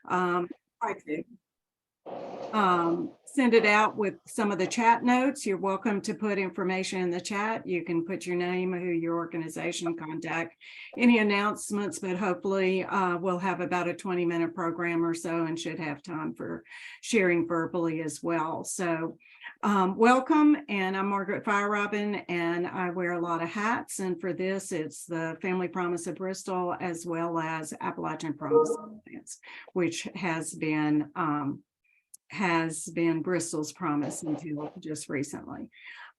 Try to send it out with some of the chat notes. You're welcome to put information in the chat. You can put your name, who your organization, contact, any announcements, but hopefully we'll have about a 20-minute program or so and should have time for sharing verbally as well. So welcome, and I'm Margaret Firerobin, and I wear a lot of hats, and for this it's the Family Promise of Bristol as well as Appalachian Promise Alliance, which has been Bristol's promise until just recently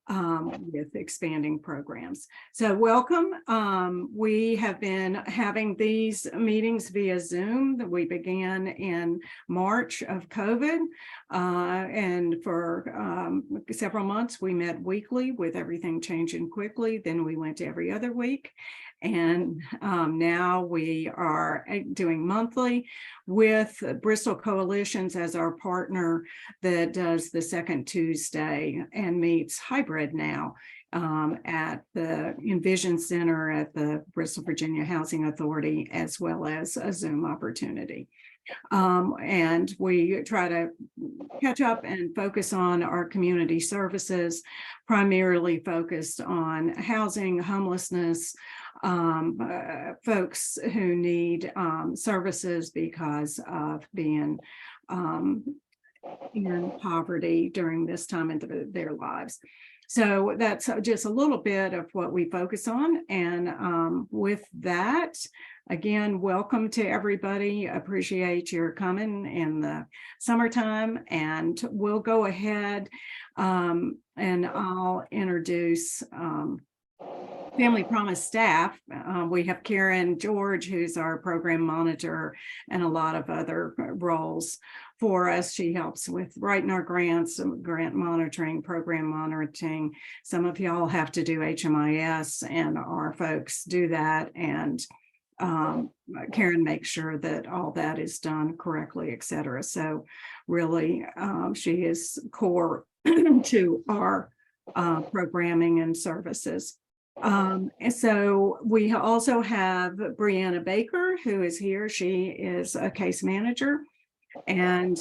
with expanding programs. So welcome. We have been having these meetings via Zoom that we began in March of COVID. And for several months, we met weekly with everything changing quickly. Then we went to every other week. And now we are doing monthly with Bristol Coalitions as our partner that does the second Tuesday and meets hybrid now at the Envision Center at the Bristol, Virginia Housing Authority, as well as a Zoom opportunity. And we try to catch up and focus on our community services, primarily focused on housing, homelessness, folks who need services because of being in poverty during this time in their lives. So that's just a little bit of what we focus on. And with that, again, welcome to everybody. Appreciate your coming in the summertime, and we'll go ahead and I'll introduce Family Promise staff. We have Karen George, who's our program monitor, and a lot of other roles for us. She helps with writing our grants, grant monitoring, program monitoring. Some of y'all have to do HMIS, and our folks do that. And Karen makes sure that all that is done correctly, et cetera. So really, she is core to our programming and services. And so we also have Brianna Baker, who is here. She is a case manager and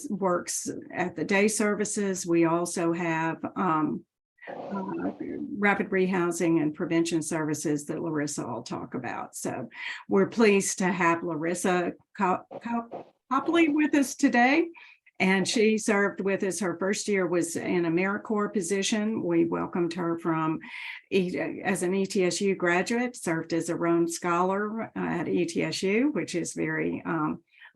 works at the day services. We also have rapid rehousing and prevention services that Larissa will talk about. So we're pleased to have Larissa Copley with us today. And she served with us. Her first year was in AmeriCorps position. We welcomed her as an ETSU graduate, served as a Roan Scholar at ETSU, which is very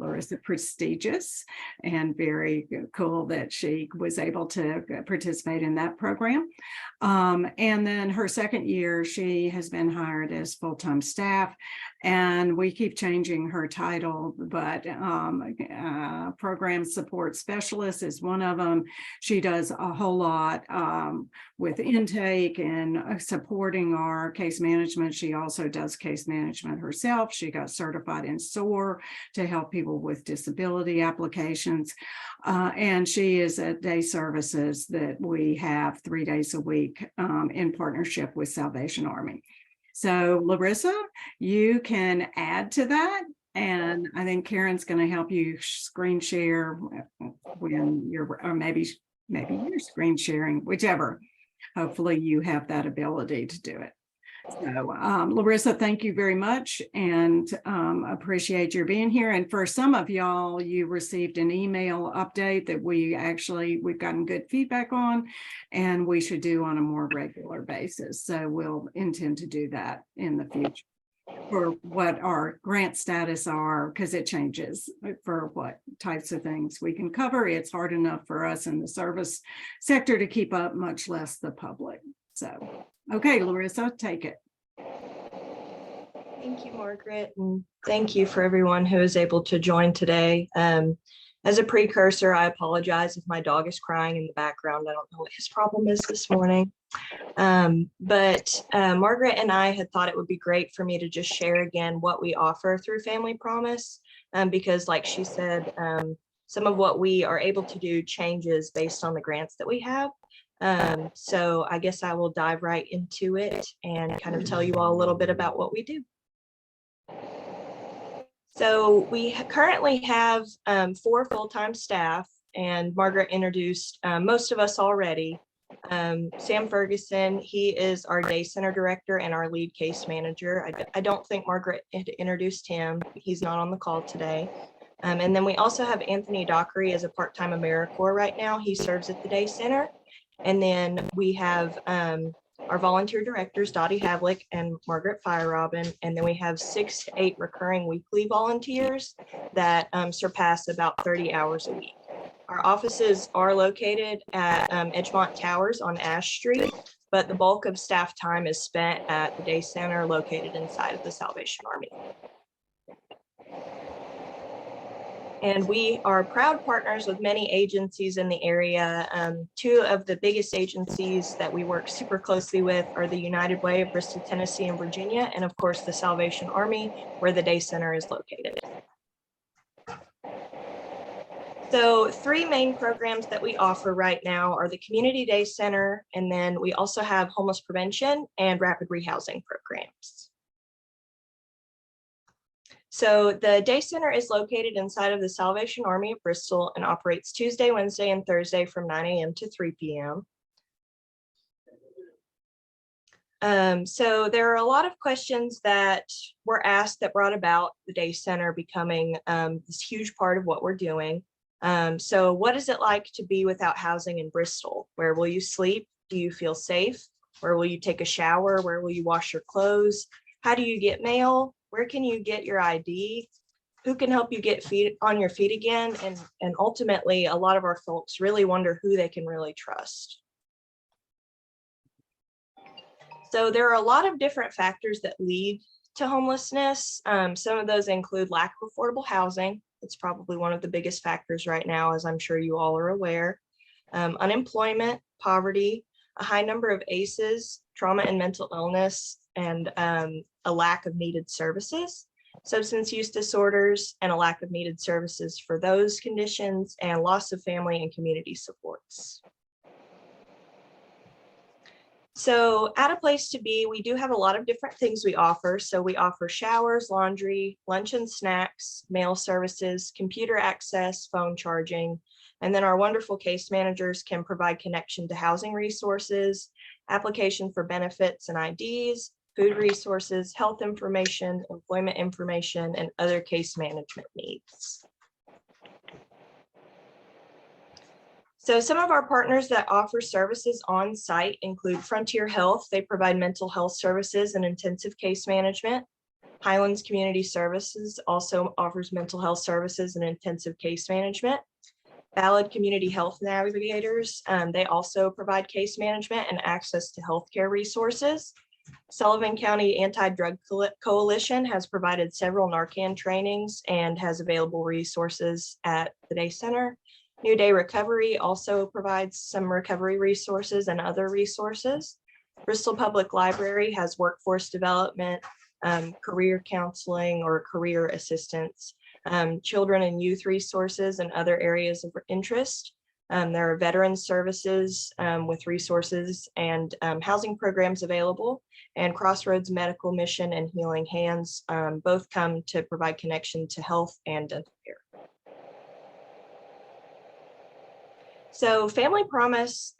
Larissa prestigious and very cool that she was able to participate in that program. And then her second year, she has been hired as full-time staff, and we keep changing her title, but program support specialist is one of them. She does a whole lot with intake and supporting our case management. She also does case management herself. She got certified in SOAR to help people with disability applications. And she is at day services that we have 3 days a week in partnership with Salvation Army. So Larissa, you can add to that. And I think Karen's going to help you screen share when you're, or maybe you're screen sharing, whichever. Hopefully you have that ability to do it. So Larissa, thank you very much, and appreciate your being here. And for some of y'all, you received an email update that we've gotten good feedback on, and we should do on a more regular basis. So we'll intend to do that in the future for what our grant status are, because it changes for what types of things we can cover. It's hard enough for us in the service sector to keep up, much less the public. So, okay, Larissa, take it. Thank you, Margaret, and thank you for everyone who is able to join today. As a precursor, I apologize if my dog is crying in the background. I don't know what his problem is this morning. But Margaret and I had thought it would be great for me to just share again what we offer through Family Promise, because like she said, some of what we are able to do changes based on the grants that we have. So I guess I will dive right into it and kind of tell you all a little bit about what we do. So we currently have 4 full-time staff, and Margaret introduced most of us already. Sam Ferguson, he is our day center director and our lead case manager. I don't think Margaret had introduced him. He's not on the call today. And then we also have Anthony Dockery as a part-time AmeriCorps right now. He serves at the day center. And then we have our volunteer directors, Dottie Havlick and Margaret Firerobin. And then we have 6 to 8 recurring weekly volunteers that surpass about 30 hours a week. Our offices are located at Edgemont Towers on Ash Street, but the bulk of staff time is spent at the day center located inside of the Salvation Army. And we are proud partners with many agencies in the area. 2 of the biggest agencies that we work super closely with are the United Way of Bristol, Tennessee, and Virginia, and of course the Salvation Army, where the day center is located. So 3 main programs that we offer right now are the Community Day Center, and then we also have homeless prevention and rapid rehousing programs. So the day center is located inside of the Salvation Army of Bristol and operates Tuesday, Wednesday, and Thursday from 9 a.m. to 3 p.m. So there are a lot of questions that were asked that brought about the day center becoming this huge part of what we're doing. So what is it like to be without housing in Bristol? Where will you sleep? Do you feel safe? Where will you take a shower? Where will you wash your clothes? How do you get mail? Where can you get your ID? Who can help you get on your feet again? And ultimately, a lot of our folks really wonder who they can really trust. So there are a lot of different factors that lead to homelessness. Some of those include lack of affordable housing. It's probably one of the biggest factors right now, as I'm sure you all are aware. Unemployment, poverty, a high number of ACEs, trauma and mental illness, and a lack of needed services, substance use disorders, and a lack of needed services for those conditions, and loss of family and community supports. So at A Place to Be, we do have a lot of different things we offer. So we offer showers, laundry, lunch and snacks, mail services, computer access, phone charging, and then our wonderful case managers can provide connection to housing resources, application for benefits and IDs, food resources, health information, employment information, and other case management needs. So some of our partners that offer services on site include Frontier Health. They provide mental health services and intensive case management. Highlands Community Services also offers mental health services and intensive case management. Ballad Community Health Navigators, they also provide case management and access to healthcare resources. Sullivan County Anti-Drug Coalition has provided several Narcan trainings and has available resources at the day center. New Day Recovery also provides some recovery resources and other resources. Bristol Public Library has workforce development, career counseling or career assistance, children and youth resources and other areas of interest. There are veteran services with resources and housing programs available, and Crossroads Medical Mission and Healing Hands both come to provide connection to health and dental care. So Family Promise,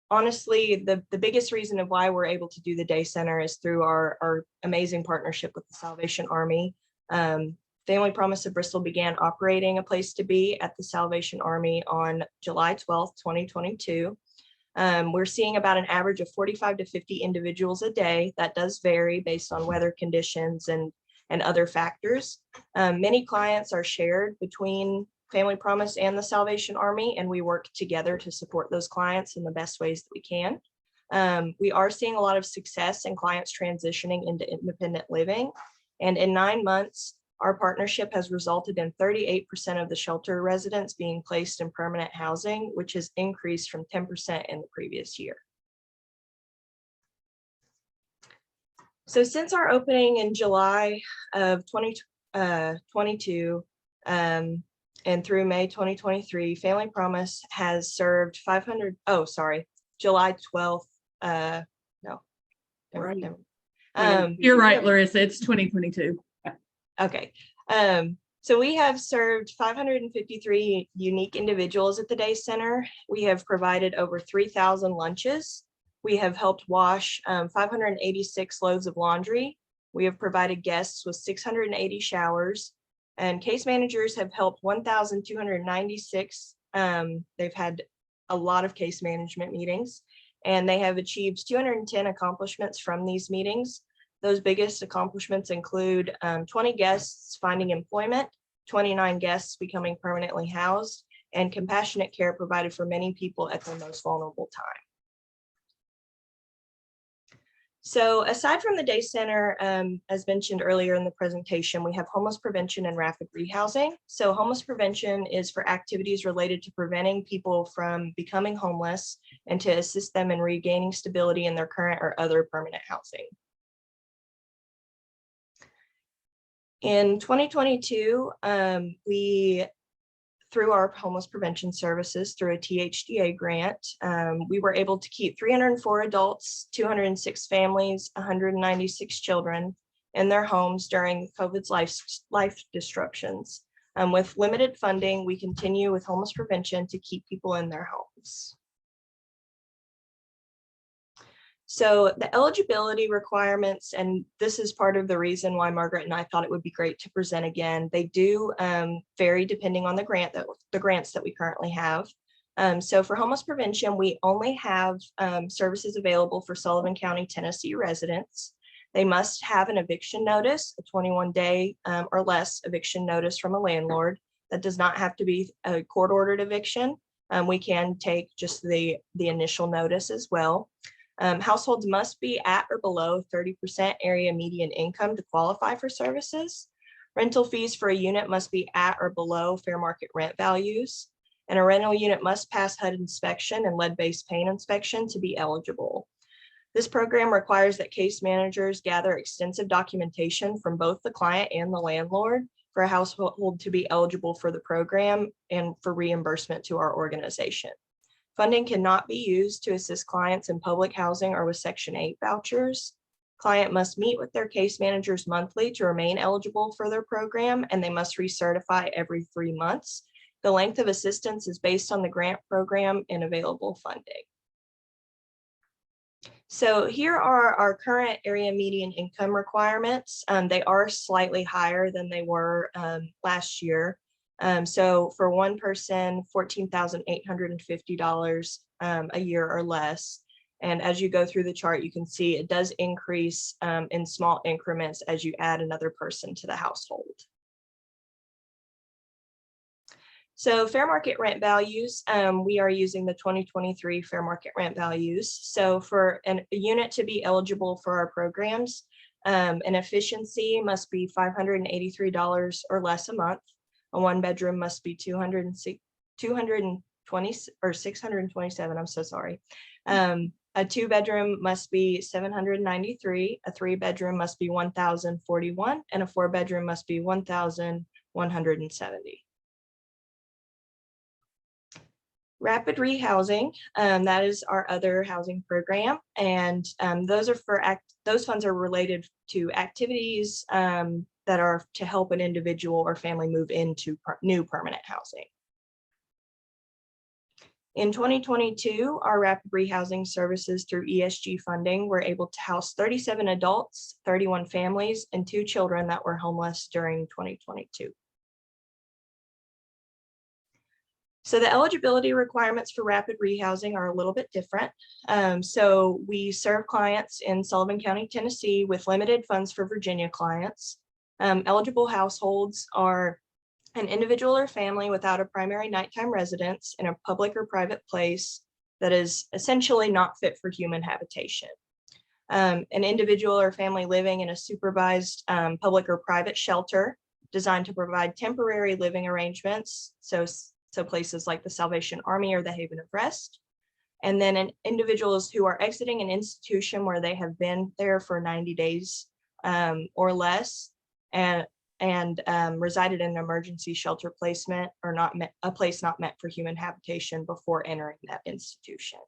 honestly, the biggest reason of why we're able to do the day center is through our amazing partnership with the Salvation Army. Family Promise of Bristol began operating A Place to Be at the Salvation Army on July 12th, 2022. We're seeing about an average of 45 to 50 individuals a day. That does vary based on weather conditions and other factors. Many clients are shared between Family Promise and the Salvation Army, and we work together to support those clients in the best ways that we can. We are seeing a lot of success in clients transitioning into independent living. And in 9 months, our partnership has resulted in 38% of the shelter residents being placed in permanent housing, which has increased from 10% in the previous year. So since our opening in July of 2022, and through May 2023, Family Promise has served July 12th. You're right, Larissa, it's 2022. Okay. So we have served 553 unique individuals at the day center. We have provided over 3,000 lunches. We have helped wash 586 loads of laundry. We have provided guests with 680 showers, and case managers have helped 1,296. They've had a lot of case management meetings, and they have achieved 210 accomplishments from these meetings. Those biggest accomplishments include 20 guests finding employment, 29 guests becoming permanently housed, and compassionate care provided for many people at their most vulnerable time. So aside from the day center, as mentioned earlier in the presentation, we have homeless prevention and rapid rehousing. So homeless prevention is for activities related to preventing people from becoming homeless and to assist them in regaining stability in their current or other permanent housing. In 2022, we, through our homeless prevention services, through a THDA grant, we were able to keep 304 adults, 206 families, 196 children in their homes during COVID's life disruptions. With limited funding, we continue with homeless prevention to keep people in their homes. So the eligibility requirements, and this is part of the reason why Margaret and I thought it would be great to present again. They do vary depending on the grants that we currently have. So for homeless prevention, we only have services available for Sullivan County, Tennessee residents. They must have an eviction notice, a 21-day or less eviction notice from a landlord. That does not have to be a court-ordered eviction. We can take just the initial notice as well. Households must be at or below 30% area median income to qualify for services. Rental fees for a unit must be at or below fair market rent values. And a rental unit must pass HUD inspection and lead-based paint inspection to be eligible. This program requires that case managers gather extensive documentation from both the client and the landlord for a household to be eligible for the program and for reimbursement to our organization. Funding cannot be used to assist clients in public housing or with Section 8 vouchers. Client must meet with their case managers monthly to remain eligible for their program, and they must recertify every 3 months. The length of assistance is based on the grant program and available funding. So here are our current area median income requirements. They are slightly higher than they were last year. So for one person, $14,850 a year or less. And as you go through the chart, you can see it does increase in small increments as you add another person to the household. So fair market rent values, we are using the 2023 fair market rent values. So for a unit to be eligible for our programs, an efficiency must be $583 or less a month. A 1-bedroom must be 220 or 627. I'm so sorry. A 2-bedroom must be 793. A 3-bedroom must be 1,041, and a 4-bedroom must be 1,170. Rapid rehousing, that is our other housing program, and those funds are related to activities that are to help an individual or family move into new permanent housing. In 2022, our rapid rehousing services through ESG funding were able to house 37 adults, 31 families, and 2 children that were homeless during 2022. So the eligibility requirements for rapid rehousing are a little bit different. So we serve clients in Sullivan County, Tennessee with limited funds for Virginia clients. Eligible households are an individual or family without a primary nighttime residence in a public or private place that is essentially not fit for human habitation. An individual or family living in a supervised public or private shelter designed to provide temporary living arrangements. So places like the Salvation Army or the Haven of Rest. And then individuals who are exiting an institution where they have been there for 90 days or less and resided in an emergency shelter placement or a place not meant for human habitation before entering that institution.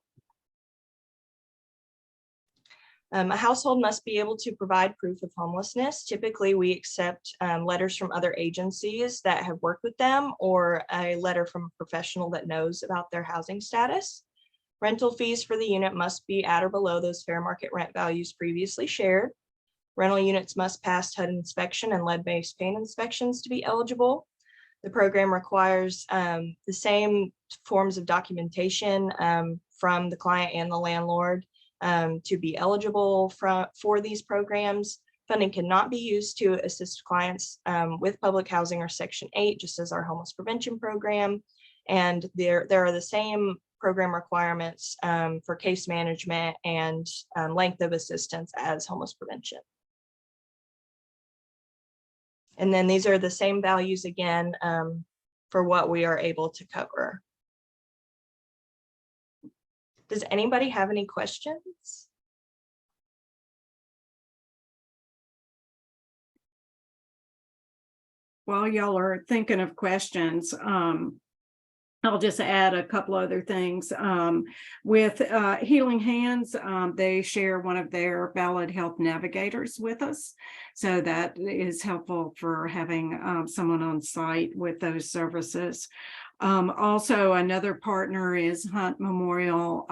A household must be able to provide proof of homelessness. Typically, we accept letters from other agencies that have worked with them, or a letter from a professional that knows about their housing status. Rental fees for the unit must be at or below those fair market rent values previously shared. Rental units must pass HUD inspection and lead-based paint inspections to be eligible. The program requires the same forms of documentation from the client and the landlord to be eligible for these programs. Funding cannot be used to assist clients with public housing or Section 8, just as our homeless prevention program. And there are the same program requirements for case management and length of assistance as homeless prevention. And then these are the same values again for what we are able to cover. Does anybody have any questions? While y'all are thinking of questions, I'll just add a couple other things. With Healing Hands, they share one of their valid health navigators with us. So that is helpful for having someone on site with those services. Also, another partner is Hunt Memorial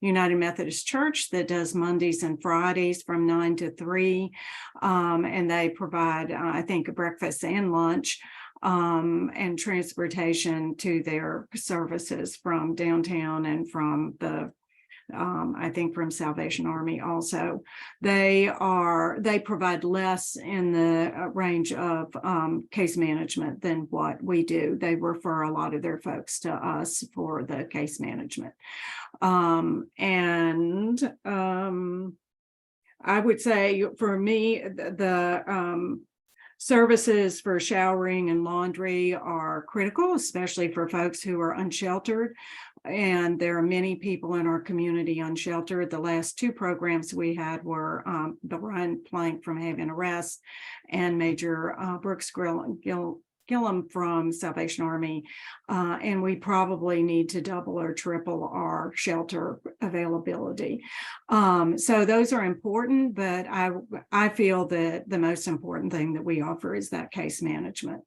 United Methodist Church that does Mondays and Fridays from 9 to 3. And they provide, I think, a breakfast and lunch and transportation to their services from downtown and from the I think from Salvation Army also. They provide less in the range of case management than what we do. They refer a lot of their folks to us for the case management. I would say for me, the services for showering and laundry are critical, especially for folks who are unsheltered. And there are many people in our community unsheltered. The last two programs we had were the Ryan Plank from Haven Arrest and Major Brooks Gillum from Salvation Army. And we probably need to double or triple our shelter availability. So those are important, but I feel that the most important thing that we offer is that case management.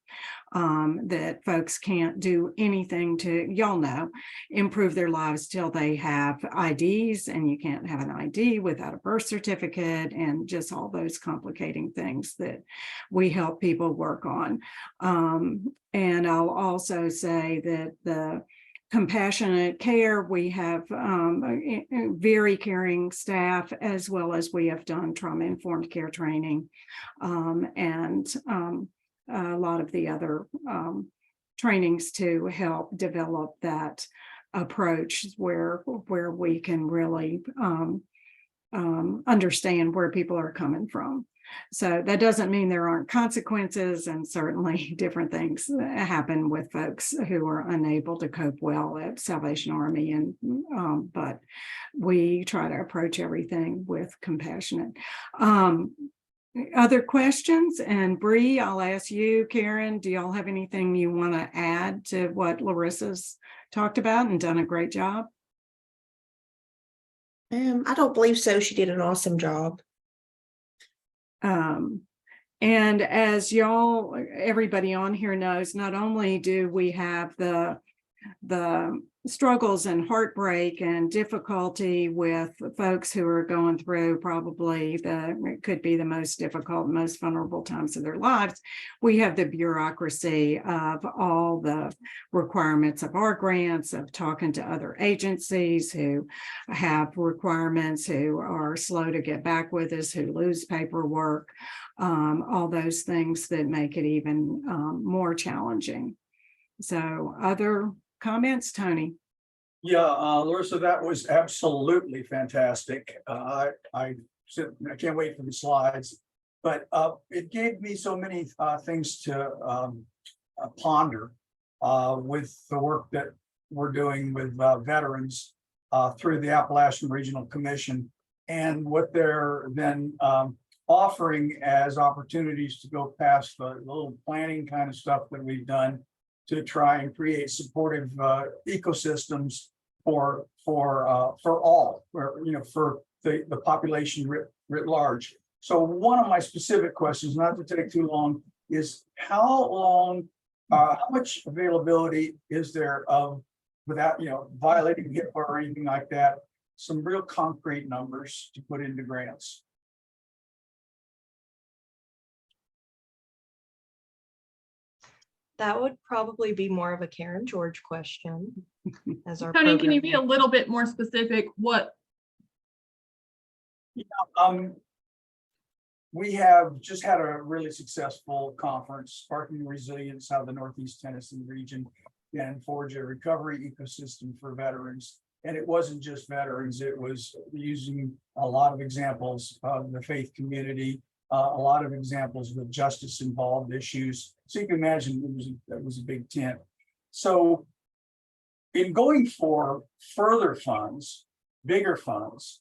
That folks can't do anything to, y'all know, improve their lives till they have IDs, and you can't have an ID without a birth certificate, and just all those complicating things that we help people work on. And I'll also say that the compassionate care, we have very caring staff, as well as we have done trauma-informed care training and a lot of the other trainings to help develop that approach where we can really understand where people are coming from. So that doesn't mean there aren't consequences, and certainly different things happen with folks who are unable to cope well at Salvation Army, and but we try to approach everything with compassionate. Other questions? And Bree, I'll ask you, Karen, do y'all have anything you want to add to what Larissa's talked about and done a great job? I don't believe so. She did an awesome job. And as y'all, everybody on here knows, not only do we have the struggles and heartbreak and difficulty with folks who are going through probably it could be the most difficult, most vulnerable times of their lives, we have the bureaucracy of all the requirements of our grants, of talking to other agencies who have requirements, who are slow to get back with us, who lose paperwork, all those things that make it even more challenging. So other comments, Tony? Yeah, Larissa, that was absolutely fantastic. I can't wait for the slides, but it gave me so many things to ponder with the work that we're doing with veterans through the Appalachian Regional Commission, and what they're then offering as opportunities to go past the little planning kind of stuff that we've done to try and create supportive ecosystems for all, for the population writ large. So one of my specific questions, not to take too long, is how much availability is there of, without, violating HIPAA or anything like that, some real concrete numbers to put into grants? That would probably be more of a Karen George question as our Tony, can you be a program. little bit more specific? What? We have just had a really successful conference, Sparking Resilience, how the Northeast Tennessee region can forge a recovery ecosystem for veterans. And it wasn't just veterans, it was using a lot of examples of the faith community, a lot of examples with justice involved issues. So you can imagine it was a big tent. So in going for further funds, bigger funds,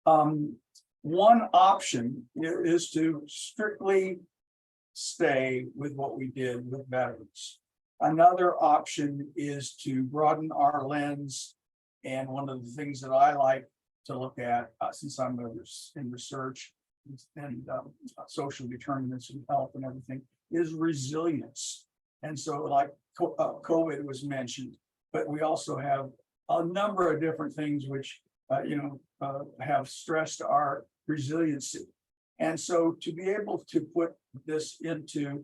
one option is to strictly stay with what we did with veterans. Another option is to broaden our lens. And one of the things that I like to look at, since I'm in research and social determinants of health and everything, is resilience. And so like COVID was mentioned, but we also have a number of different things which, have stressed our resiliency. And so to be able to put this into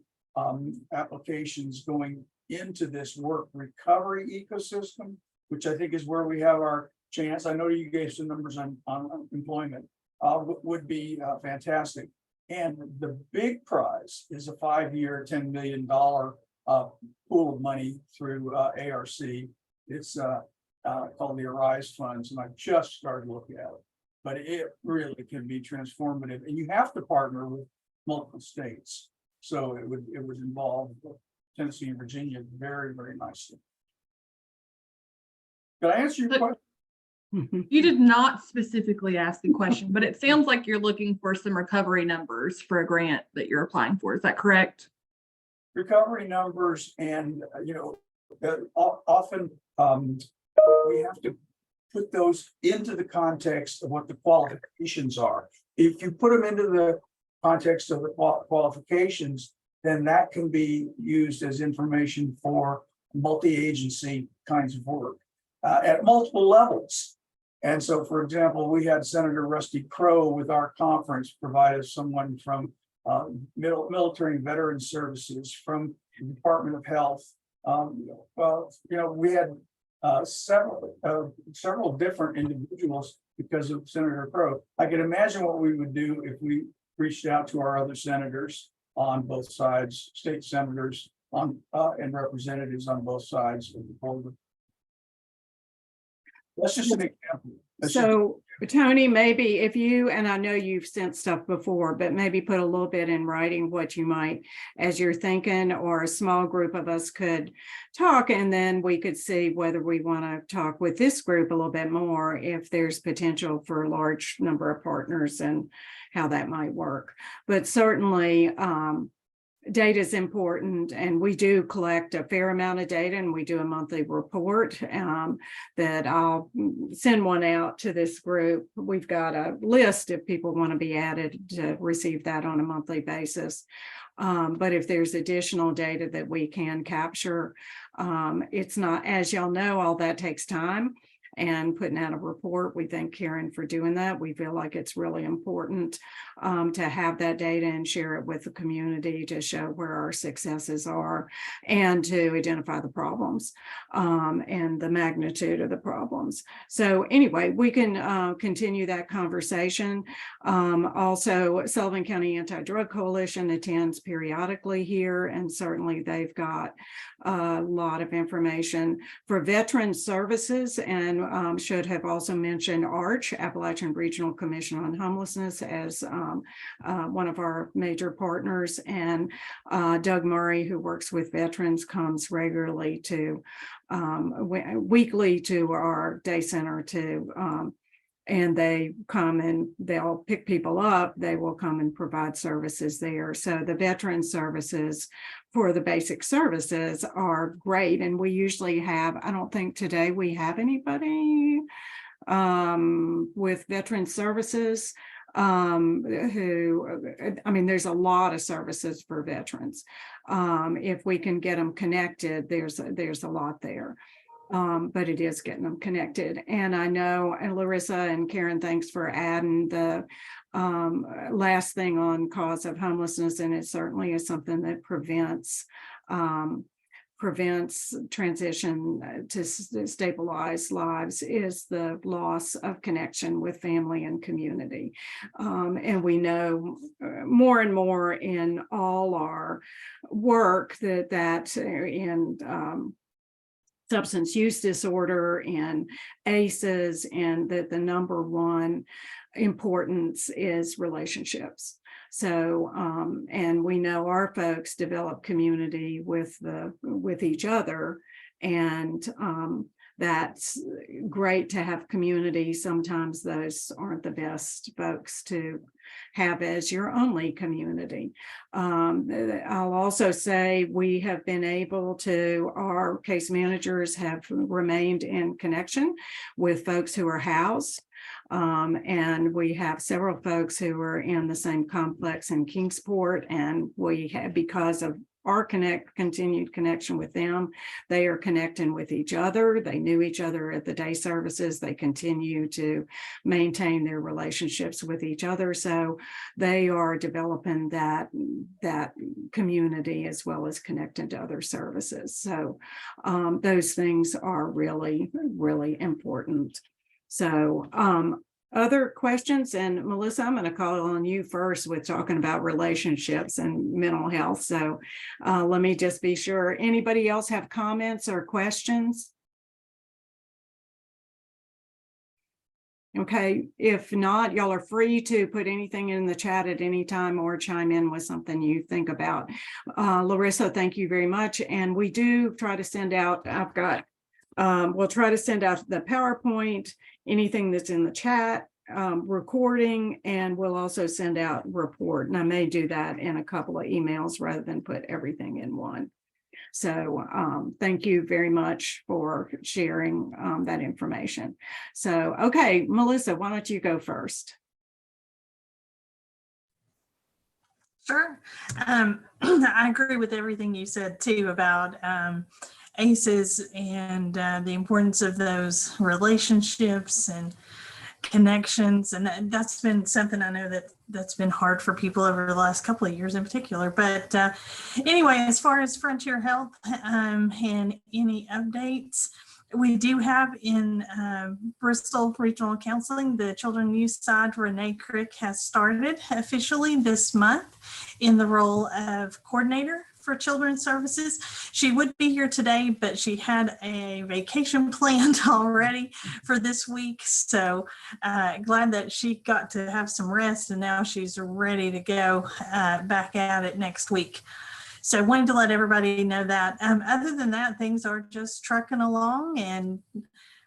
applications going into this work recovery ecosystem, which I think is where we have our chance. I know you gave some numbers on employment, would be fantastic. And the big prize is a 5-year, $10 million pool of money through ARC. It's called the Arise Funds, and I just started looking at it. But it really can be transformative, and you have to partner with multiple states. So it would involve Tennessee and Virginia very, very nicely. Did I answer your question? You did not specifically ask the question, but it sounds like you're looking for some recovery numbers for a grant that you're applying for. Is that correct? Recovery numbers, and often we have to put those into the context of what the qualifications are. If you put them into the context of the qualifications, then that can be used as information for multi-agency kinds of work at multiple levels. And so, for example, we had Senator Rusty Crowe with our conference provide us someone from military and veteran services, from the Department of Health. We had several different individuals because of Senator Crowe. I can imagine what we would do if we reached out to our other senators on both sides, state senators and representatives on both sides of the border. That's just an example. So Tony, maybe if you, and I know you've sent stuff before, but maybe put a little bit in writing what you might, as you're thinking, or a small group of us could talk, and then we could see whether we want to talk with this group a little bit more, if there's potential for a large number of partners and how that might work. But certainly, data is important, and we do collect a fair amount of data, and we do a monthly report that I'll send one out to this group. We've got a list if people want to be added to receive that on a monthly basis. But if there's additional data that we can capture, it's not, as y'all know, all that takes time. And putting out a report, we thank Karen for doing that. We feel like it's really important to have that data and share it with the community to show where our successes are and to identify the problems and the magnitude of the problems. So anyway, we can continue that conversation. Also, Sullivan County Anti-Drug Coalition attends periodically here, and certainly they've got a lot of information for veteran services, and should have also mentioned ARCH, Appalachian Regional Commission on Homelessness, as one of our major partners. And Doug Murray, who works with veterans, comes regularly to weekly to our day center to and they come and they'll pick people up. They will come and provide services there. So the veteran services for the basic services are great. And we usually have, I don't think today we have anybody with Veteran Services, who, I mean, there's a lot of services for veterans. If we can get them connected, there's a lot there. But it is getting them connected. And I know, and Larissa and Karen, thanks for adding the last thing on cause of homelessness. And it certainly is something that prevents transition to stabilized lives, is the loss of connection with family and community. And we know more and more in all our work that in substance use disorder and ACEs, and that the number one importance is relationships. So, and we know our folks develop community with each other, and that's great to have community. Sometimes those aren't the best folks to have as your only community. I'll also say we have been able to, our case managers have remained in connection with folks who are housed. And we have several folks who are in the same complex in Kingsport, and we have, because of our continued connection with them, they are connecting with each other. They knew each other at the day services. They continue to maintain their relationships with each other. So they are developing that community as well as connecting to other services. So those things are really, really important. So other questions? And Melissa, I'm going to call on you first with talking about relationships and mental health. So let me just be sure. Anybody else have comments or questions? Okay, if not, y'all are free to put anything in the chat at any time or chime in with something you think about. Larissa, thank you very much. And we do try to send out, we'll try to send out the PowerPoint, anything that's in the chat, recording, and we'll also send out report. And I may do that in a couple of emails rather than put everything in one. So thank you very much for sharing that information. So, okay, Melissa, why don't you go first? Sure. I agree with everything you said too about ACEs and the importance of those relationships and connections. And that's been something I know that's been hard for people over the last couple of years in particular. But anyway, as far as Frontier Health and any updates, we do have in Bristol Regional Counseling, the Children and Youth side, Renee Crick has started officially this month in the role of coordinator for children's services. She would be here today, but she had a vacation planned already for this week. So glad that she got to have some rest, and now she's ready to go back at it next week. So I wanted to let everybody know that. Other than that, things are just trucking along, and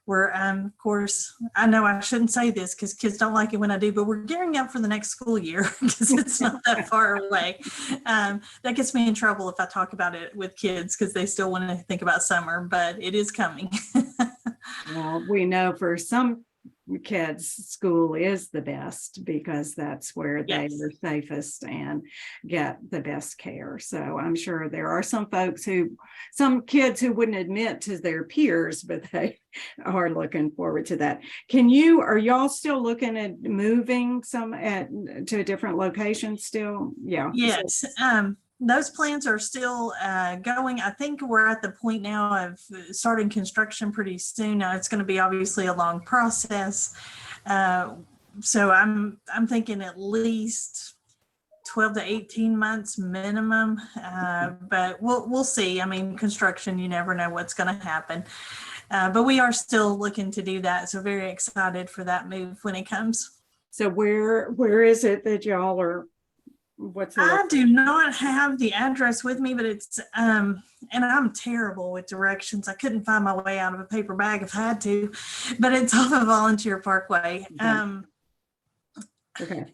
we're, of course, I know I shouldn't say this because kids don't like it when I do, but we're gearing up for the next school year because it's not that far away. That gets me in trouble if I talk about it with kids because they still want to think about summer, but it is coming. Well, we know for some kids, school is the best because that's where they Yes. are safest and get the best care. So I'm sure there are some kids who wouldn't admit to their peers, but they are looking forward to that. Are y'all still looking at moving to a different location still? Yeah. Yes. Those plans are still going. I think we're at the point now of starting construction pretty soon. Now it's going to be obviously a long process. So I'm thinking at least 12 to 18 months minimum, but we'll see. I mean, construction, you never know what's going to happen. But we are still looking to do that. So very excited for that move when it comes. So where is it that y'all are? I do not have the address with me, but it's, and I'm terrible with directions. I couldn't find my way out of a paper bag if I had to, but it's off of Volunteer Parkway. Okay.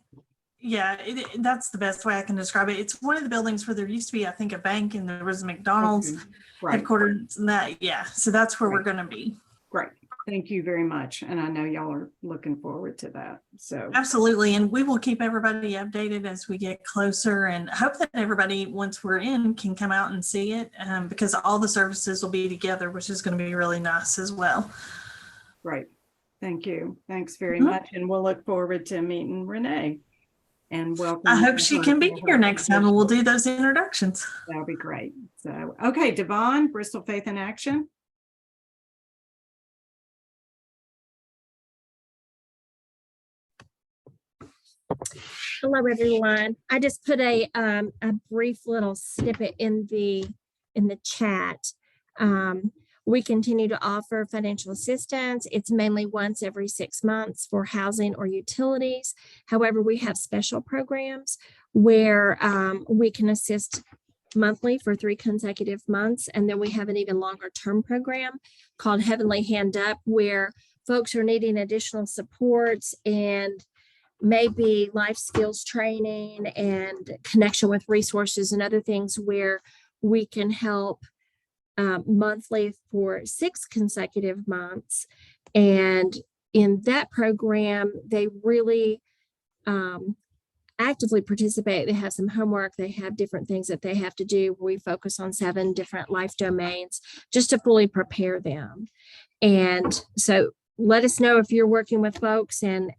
Yeah, that's the best way I can describe it. It's one of the buildings where there used to be, I think, a bank, and there was a McDonald's Right. headquarters and that. Yeah, so that's where we're going to be. Great. thank you very much. And I know y'all are looking forward to that. So Absolutely. And we will keep everybody updated as we get closer, and hope that everybody, once we're in, can come out and see it, because all the services will be together, which is going to be really nice as well. great. Thank you. Thanks very Mhm. much. And we'll look forward to meeting Renee and welcome. I hope she can be here next time and we'll do those introductions. That'll be great. So, okay, Devon, Bristol Faith in Action. Hello, everyone. I just put a brief little snippet in the chat. We continue to offer financial assistance. It's mainly once every 6 months for housing or utilities. However, we have special programs where we can assist monthly for 3 consecutive months. And then we have an even longer term program called Heavenly Hand Up, where folks are needing additional supports and maybe life skills training and connection with resources and other things, where we can help monthly for 6 consecutive months. And in that program, they really actively participate. They have some homework. They have different things that they have to do. We focus on 7 different life domains just to fully prepare them. And so let us know if you're working with folks and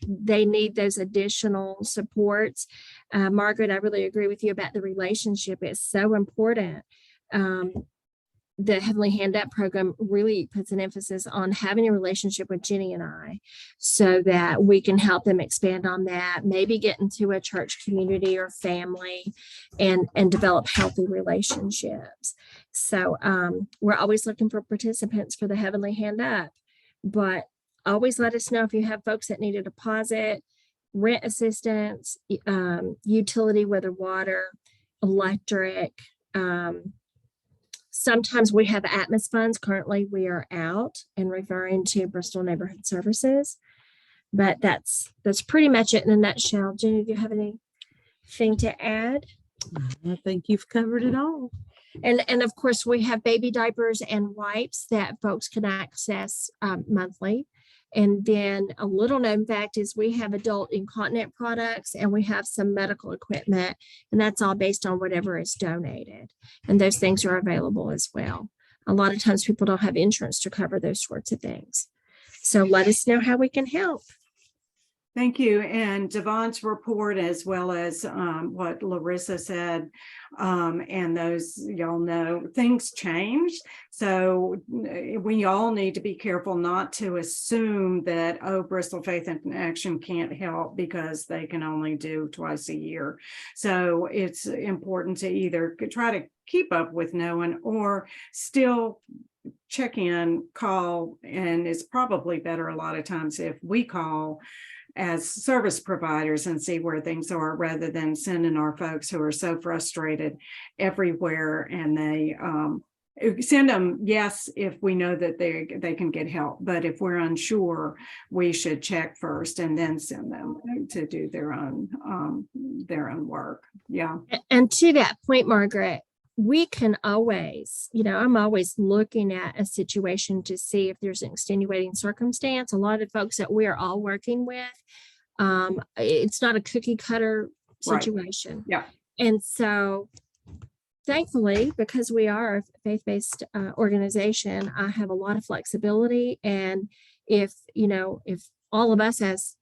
they need those additional supports. Margaret, I really agree with you about the relationship. It's so important. The Heavenly Hand Up program really puts an emphasis on having a relationship with Jenny and I, so that we can help them expand on that, maybe get into a church community or family and develop healthy relationships. So we're always looking for participants for the Heavenly Hand Up, but always let us know if you have folks that need a deposit, rent assistance, utility, whether water, electric. Sometimes we have Atmos funds. Currently, we are out and referring to Bristol Neighborhood Services, but that's pretty much it in a nutshell. Jenny, do you have anything to add? I think you've covered it all. And of course, we have baby diapers and wipes that folks can access monthly. And then a little known fact is we have adult incontinent products and we have some medical equipment, and that's all based on whatever is donated. And those things are available as well. A lot of times people don't have insurance to cover those sorts of things. So let us know how we can help. Thank you. And Devon's report, as well as what Larissa said, and those, y'all know, things change. So we all need to be careful not to assume that, oh, Bristol Faith in Action can't help because they can only do twice a year. So it's important to either try to keep up with knowing or still check in, call, and it's probably better a lot of times if we call as service providers and see where things are, rather than sending our folks who are so frustrated everywhere. And they send them, yes, if we know that they can get help, but if we're unsure, we should check first and then send them to do their own work. Yeah. And to that point, Margaret, we can always, I'm always looking at a situation to see if there's an extenuating circumstance. A lot of folks that we are all working with, it's not a cookie cutter situation. Right. Yeah. And so thankfully, because we are a faith-based organization, I have a lot of flexibility. And if all of us as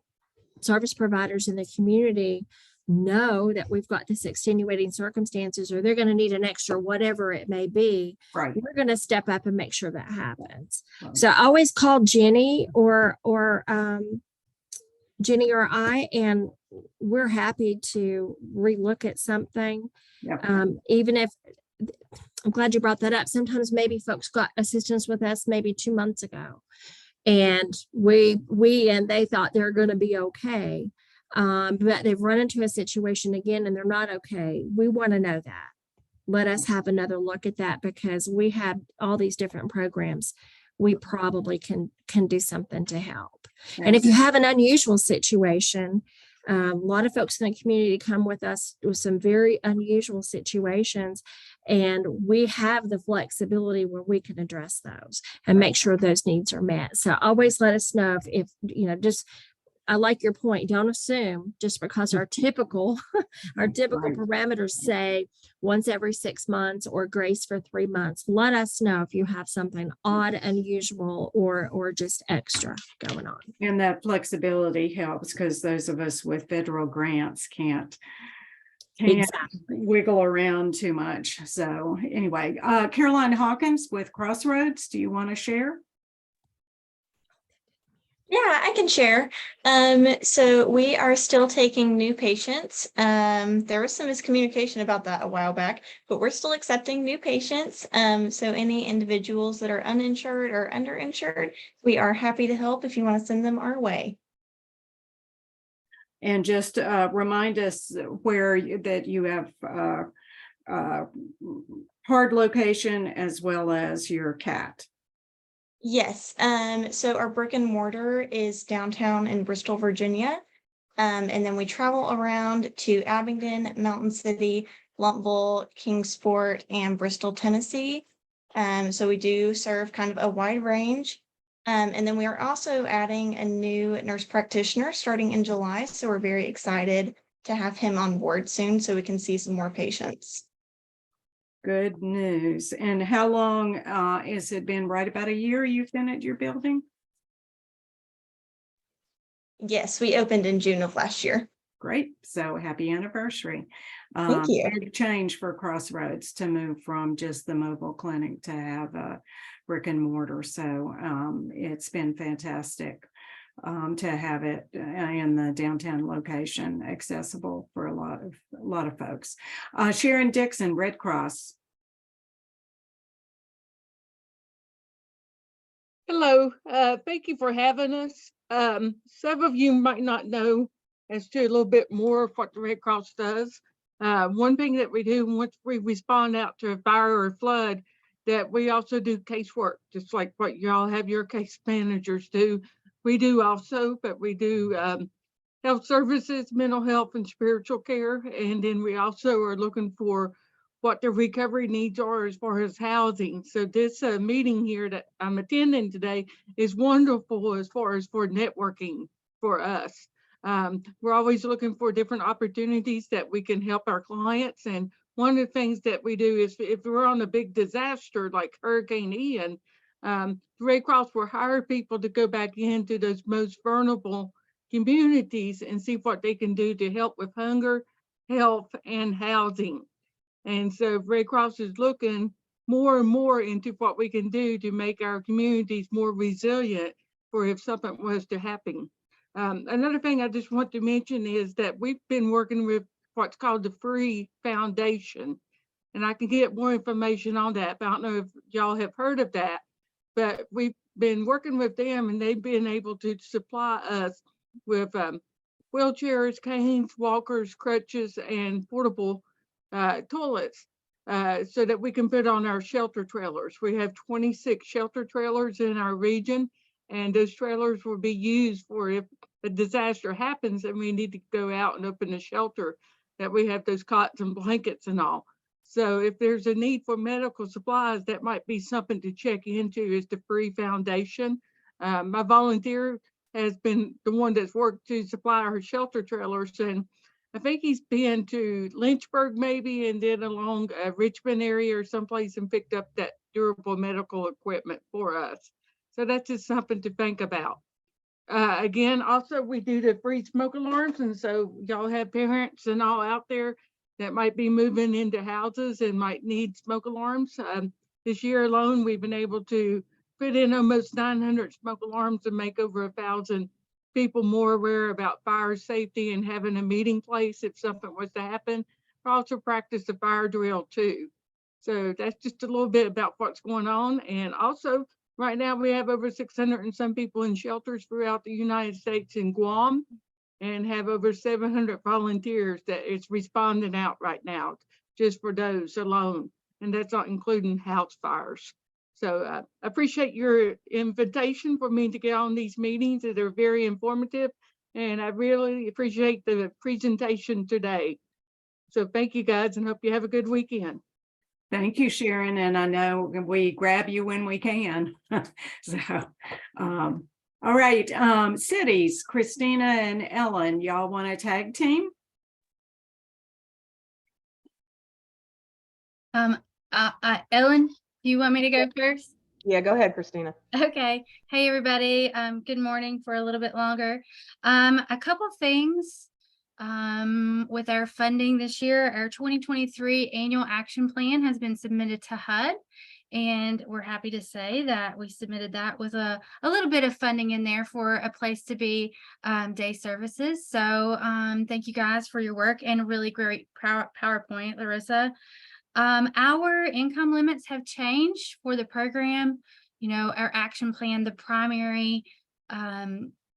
service providers in the community know that we've got this extenuating circumstances, or they're going to need an extra whatever it may be, Right. we're going to step up and make sure that happens. Right. So I always call Jenny or Jenny or I, and we're happy to relook at something. Yeah. Even if, I'm glad you brought that up. Sometimes maybe folks got assistance with us maybe 2 months ago, and we and they thought they're going to be okay. But they've run into a situation again and they're not okay. We want to know that. Let us have another look at that, because we have all these different programs. We probably can do something to help. And if you have an unusual situation, A lot of folks in the community come with us with some very unusual situations, and we have the flexibility where we can address those and make sure those needs are met. So always let us know if just I like your point. Don't assume just because our typical Right. parameters say once every 6 months or grace for 3 months. Let us know if you have something odd, unusual, or just extra going on. And that flexibility helps because those of us with federal grants can't Exactly. wiggle around too much. So anyway, Caroline Hawkins with Crossroads, do you want to share? Yeah, I can share. So we are still taking new patients. There was some miscommunication about that a while back, but we're still accepting new patients. So any individuals that are uninsured or underinsured, we are happy to help if you want to send them our way. And just remind us that you have hard location as well as your CAT. Yes. So our brick and mortar is downtown in Bristol, Virginia. And then we travel around to Abingdon, Mountain City, Lumpville, Kingsport, and Bristol, Tennessee. So we do serve kind of a wide range. And then we are also adding a new nurse practitioner starting in July. So we're very excited to have him on board soon so we can see some more patients. Good news. And how long has it been? Right about a year you've been at your building? Yes, we opened in June of last year. Great. So happy anniversary. Thank you. Big change for Crossroads to move from just the mobile clinic to have a brick and mortar. So it's been fantastic to have it in the downtown location, accessible for a lot of folks. Sharon Dixon, Red Cross. Hello, thank you for having us. Some of you might not know as to a little bit more of what the Red Cross does. One thing that we do once we respond out to a fire or a flood, that we also do casework, just like what y'all have your case managers do. We do also, but we do health services, mental health, and spiritual care. And then we also are looking for what the recovery needs are as far as housing. So this meeting here that I'm attending today is wonderful as far as for networking for us. We're always looking for different opportunities that we can help our clients. And one of the things that we do is if we're on a big disaster like Hurricane Ian, the Red Cross will hire people to go back into those most vulnerable communities and see what they can do to help with hunger, health, and housing. And so Red Cross is looking more and more into what we can do to make our communities more resilient for if something was to happen. Another thing I just want to mention is that we've been working with what's called the Free Foundation. And I can get more information on that, but I don't know if y'all have heard of that. But we've been working with them and they've been able to supply us with wheelchairs, canes, walkers, crutches, and portable toilets so that we can put on our shelter trailers. We have 26 shelter trailers in our region, and those trailers will be used for if a disaster happens and we need to go out and open a shelter, that we have those cots and blankets and all. So if there's a need for medical supplies, that might be something to check into, is the Free Foundation. My volunteer has been the one that's worked to supply our shelter trailers, and I think he's been to Lynchburg maybe, and then along Richmond area or someplace and picked up that durable medical equipment for us. So that's just something to think about. Again, also we do the free smoke alarms. And so y'all have parents and all out there that might be moving into houses and might need smoke alarms. This year alone, we've been able to put in almost 900 smoke alarms and make over 1,000 people more aware about fire safety and having a meeting place if something was to happen. We also practice the fire drill too. So that's just a little bit about what's going on. And also right now we have over 600 and some people in shelters throughout the United States and Guam, and have over 700 volunteers that is responding out right now just for those alone. And that's not including house fires. So I appreciate your invitation for me to get on these meetings. They're very informative. And I really appreciate the presentation today. So thank you guys and hope you have a good weekend. Thank you, Sharon, and I know we grab you when we can. So, all right, cities, Christina and Ellen, y'all want a tag team? Ellen, do you want me to go first? Yeah, go ahead, Christina. Okay. Hey, everybody. Good morning for a little bit longer. A couple things with our funding this year. Our 2023 annual action plan has been submitted to HUD, and we're happy to say that we submitted that with a little bit of funding in there for a place to be day services. So thank you guys for your work and a really great PowerPoint, Larissa. Our income limits have changed for the program. You know, our action plan, the primary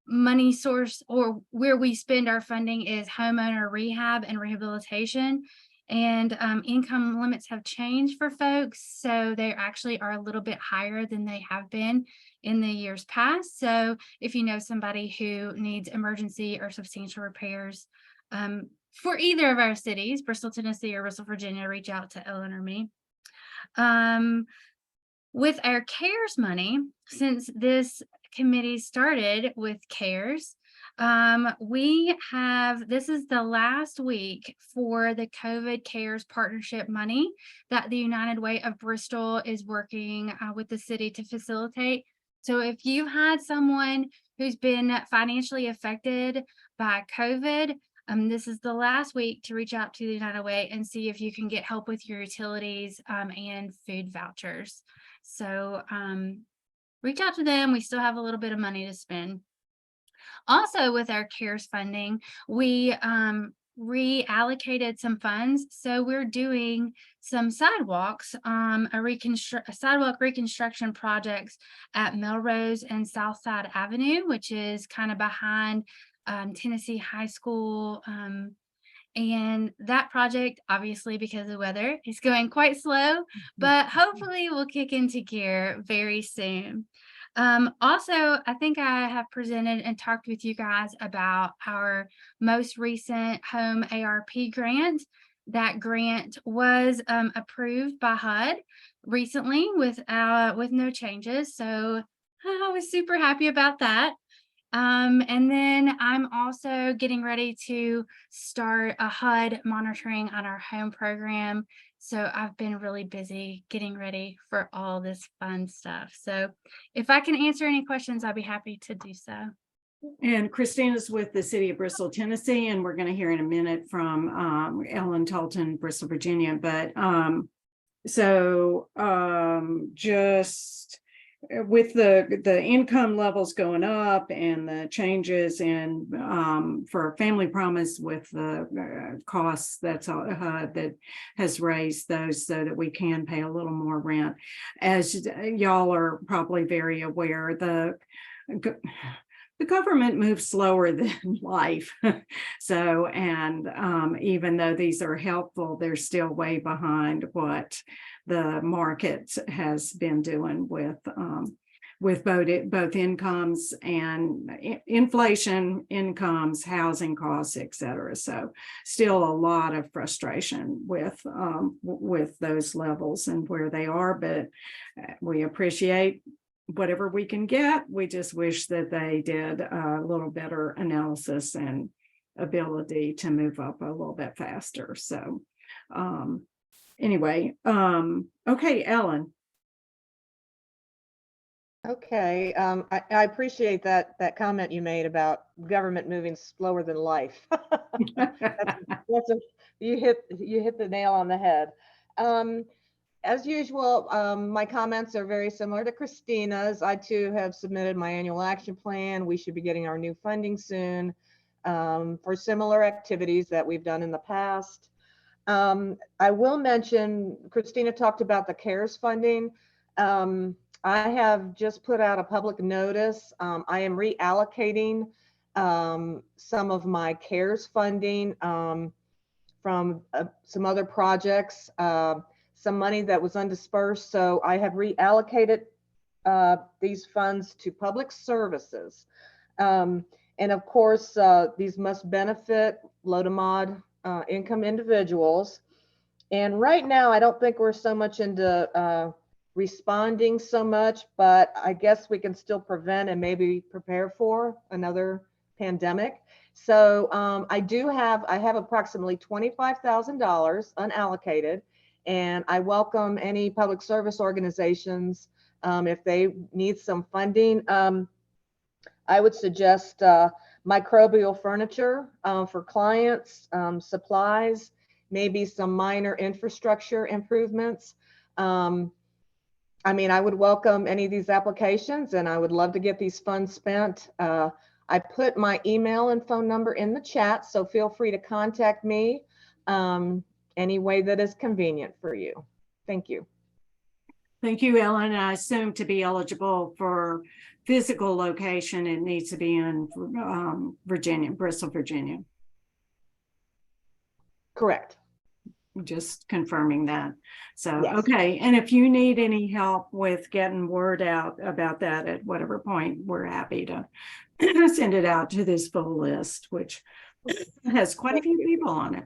money source or where we spend our funding is homeowner rehab and rehabilitation. And income limits have changed for folks. So they actually are a little bit higher than they have been in the years past. So if you know somebody who needs emergency or substantial repairs, for either of our cities, Bristol, Tennessee or Bristol, Virginia, reach out to Ellen or me. With our CARES money, since this committee started with CARES, this is the last week for the COVID CARES partnership money that the United Way of Bristol is working with the city to facilitate. So if you had someone who's been financially affected by COVID, this is the last week to reach out to the United Way and see if you can get help with your utilities and food vouchers. So reach out to them. We still have a little bit of money to spend. Also, with our CARES funding, we reallocated some funds. So we're doing some sidewalks, a sidewalk reconstruction projects at Melrose and Southside Avenue, which is kind of behind Tennessee High School. And that project, obviously, because of weather, is going quite slow, but hopefully will kick into gear very soon. Also, I think I have presented and talked with you guys about our most recent home ARP grant. That grant was approved by HUD recently with no changes. So I was super happy about that. And then I'm also getting ready to start a HUD monitoring on our home program. So I've been really busy getting ready for all this fun stuff. So if I can answer any questions, I'd be happy to do so. And Christina's with the city of Bristol, Tennessee, and we're going to hear in a minute from Ellen Talton, Bristol, Virginia. But just with the income levels going up and the changes in for Family Promise with the costs that's that has raised those so that we can pay a little more rent. As y'all are probably very aware, the government moves slower than life. So, and even though these are helpful, they're still way behind what the market has been doing with both incomes and inflation, incomes, housing costs, et cetera. So still a lot of frustration with those levels and where they are, but we appreciate whatever we can get. We just wish that they did a little better analysis and ability to move up a little bit faster. So anyway, okay, Ellen. Okay, I appreciate that comment you made about government moving slower than life. You hit the nail on the head. As usual, my comments are very similar to Christina's. I too have submitted my annual action plan. We should be getting our new funding soon for similar activities that we've done in the past. I will mention, Christina talked about the CARES funding. I have just put out a public notice. I am reallocating some of my CARES funding from some other projects, some money that was undispersed. So I have reallocated these funds to public services. And of course, these must benefit low to mod income individuals. And right now, I don't think we're so much into responding so much, but I guess we can still prevent and maybe prepare for another pandemic. So I have approximately $25,000 unallocated, and I welcome any public service organizations if they need some funding. I would suggest microbial furniture for clients, supplies, maybe some minor infrastructure improvements. I mean, I would welcome any of these applications, and I would love to get these funds spent. I put my email and phone number in the chat, so feel free to contact me any way that is convenient for you. Thank you. Thank you, Ellen. I assume to be eligible for physical location, it needs to be in Virginia, Bristol, Virginia. Correct. Just confirming that. So, Yes. okay. And if you need any help with getting word out about that at whatever point, we're happy to send it out to this full list, which has quite a few people on it.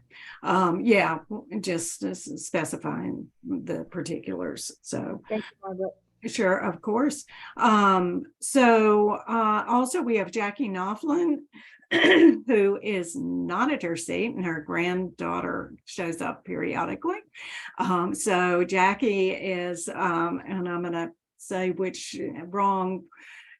Yeah, just specifying the particulars. So Thank you, Margaret. sure, of course. Also we have Jackie Knopflin, who is not at her seat, and her granddaughter shows up periodically. So Jackie is, and I'm gonna say which wrong.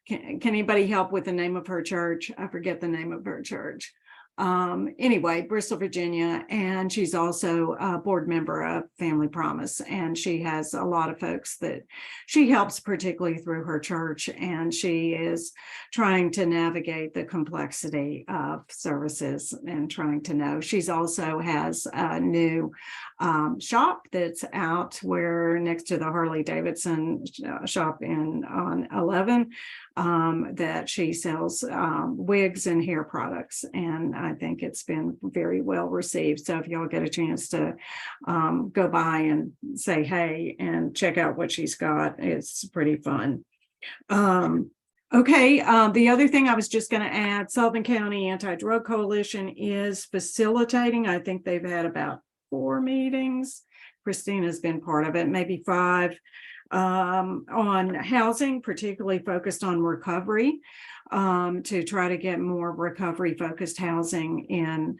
Can anybody help with the name of her church? I forget the name of her church. Anyway, Bristol, Virginia, and she's also a board member of Family Promise, and she has a lot of folks that she helps, particularly through her church, and she is trying to navigate the complexity of services and trying to know. She's also has a new shop that's out where next to the Harley Davidson shop on 11 that she sells wigs and hair products, and I think it's been very well received. So if y'all get a chance to go by and say hey and check out what she's got, it's pretty fun. Okay, the other thing I was just going to add, Sullivan County Anti-Drug Coalition is facilitating. I think they've had about 4 meetings. Christina's been part of it, maybe 5. On housing, particularly focused on recovery, to try to get more recovery focused housing in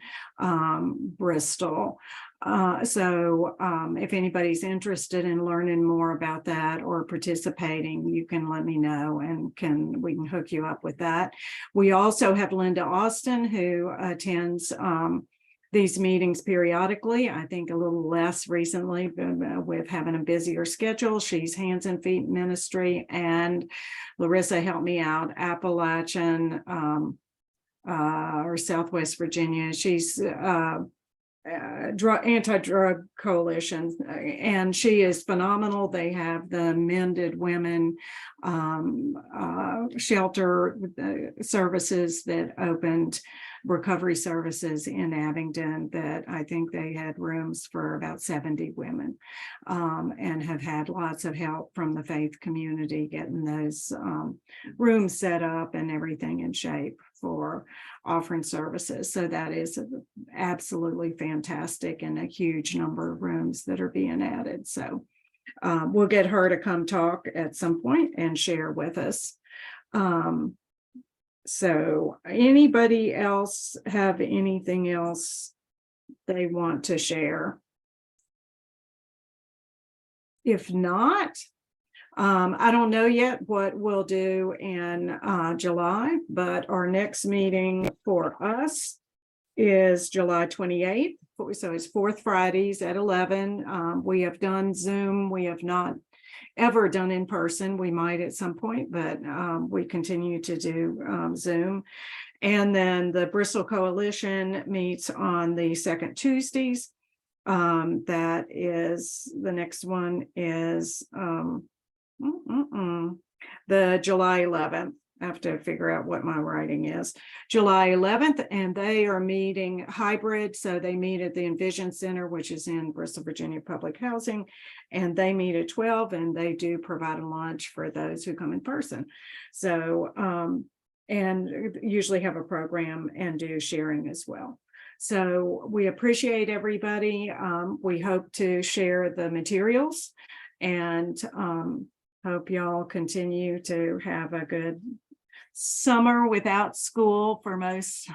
Bristol. If anybody's interested in learning more about that or participating, you can let me know and we can hook you up with that. We also have Linda Austin, who attends these meetings periodically. I think a little less recently, but with having a busier schedule. She's Hands and Feet Ministry, and Larissa helped me out, Appalachian or Southwest Virginia. She's anti-drug coalition, and she is phenomenal. They have the Mended Women shelter services that opened recovery services in Abingdon, that I think they had rooms for about 70 women, and have had lots of help from the faith community getting those rooms set up and everything in shape for offering services. So that is absolutely fantastic, and a huge number of rooms that are being added. So we'll get her to come talk at some point and share with us. So anybody else have anything else they want to share? If not, I don't know yet what we'll do in July, but our next meeting for us is July 28th. So it's 4th Fridays at 11. We have done Zoom. We have not ever done in person. We might at some point, but we continue to do Zoom. And then the Bristol Coalition meets on the second Tuesdays. That is, the next one is the July 11th. I have to figure out what my writing is. July 11th, and they are meeting hybrid. So they meet at the Envision Center, which is in Bristol, Virginia Public Housing, and they meet at 12, and they do provide a lunch for those who come in person. So and usually have a program and do sharing as well. So we appreciate everybody. We hope to share the materials and hope y'all continue to have a good summer without school for most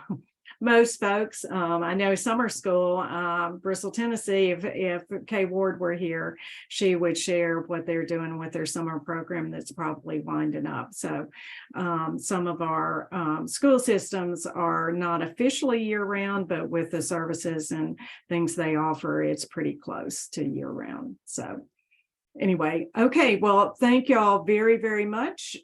folks. I know summer school, Bristol, Tennessee, if Kay Ward were here, she would share what they're doing with their summer program that's probably winding up. So some of our school systems are not officially year round, but with the services and things they offer, it's pretty close to year round. So anyway, okay, well, thank you all very, very much.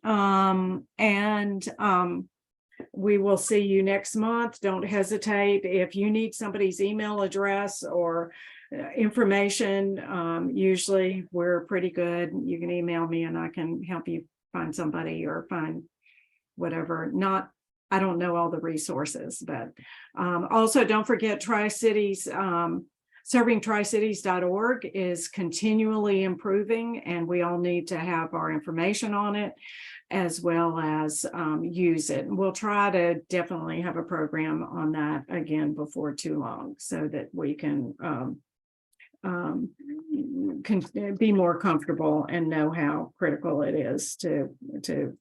We will see you next month. Don't hesitate. If you need somebody's email address or information, usually we're pretty good. You can email me and I can help you find somebody or find whatever. I don't know all the resources, but also don't forget Tri-Cities. ServingTriCities.org is continually improving, and we all need to have our information on it as well as use it. We'll try to definitely have a program on that again before too long so that we can be more comfortable and know how critical it is to do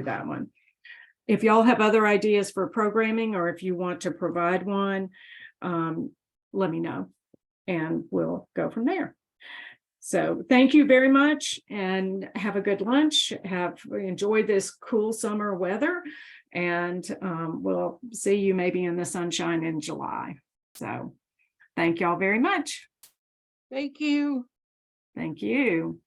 that one. If y'all have other ideas for programming or if you want to provide one, let me know and we'll go from there. So thank you very much and have a good lunch. Enjoy this cool summer weather, and we'll see you maybe in the sunshine in July. So thank y'all very much. Thank you. Thank you.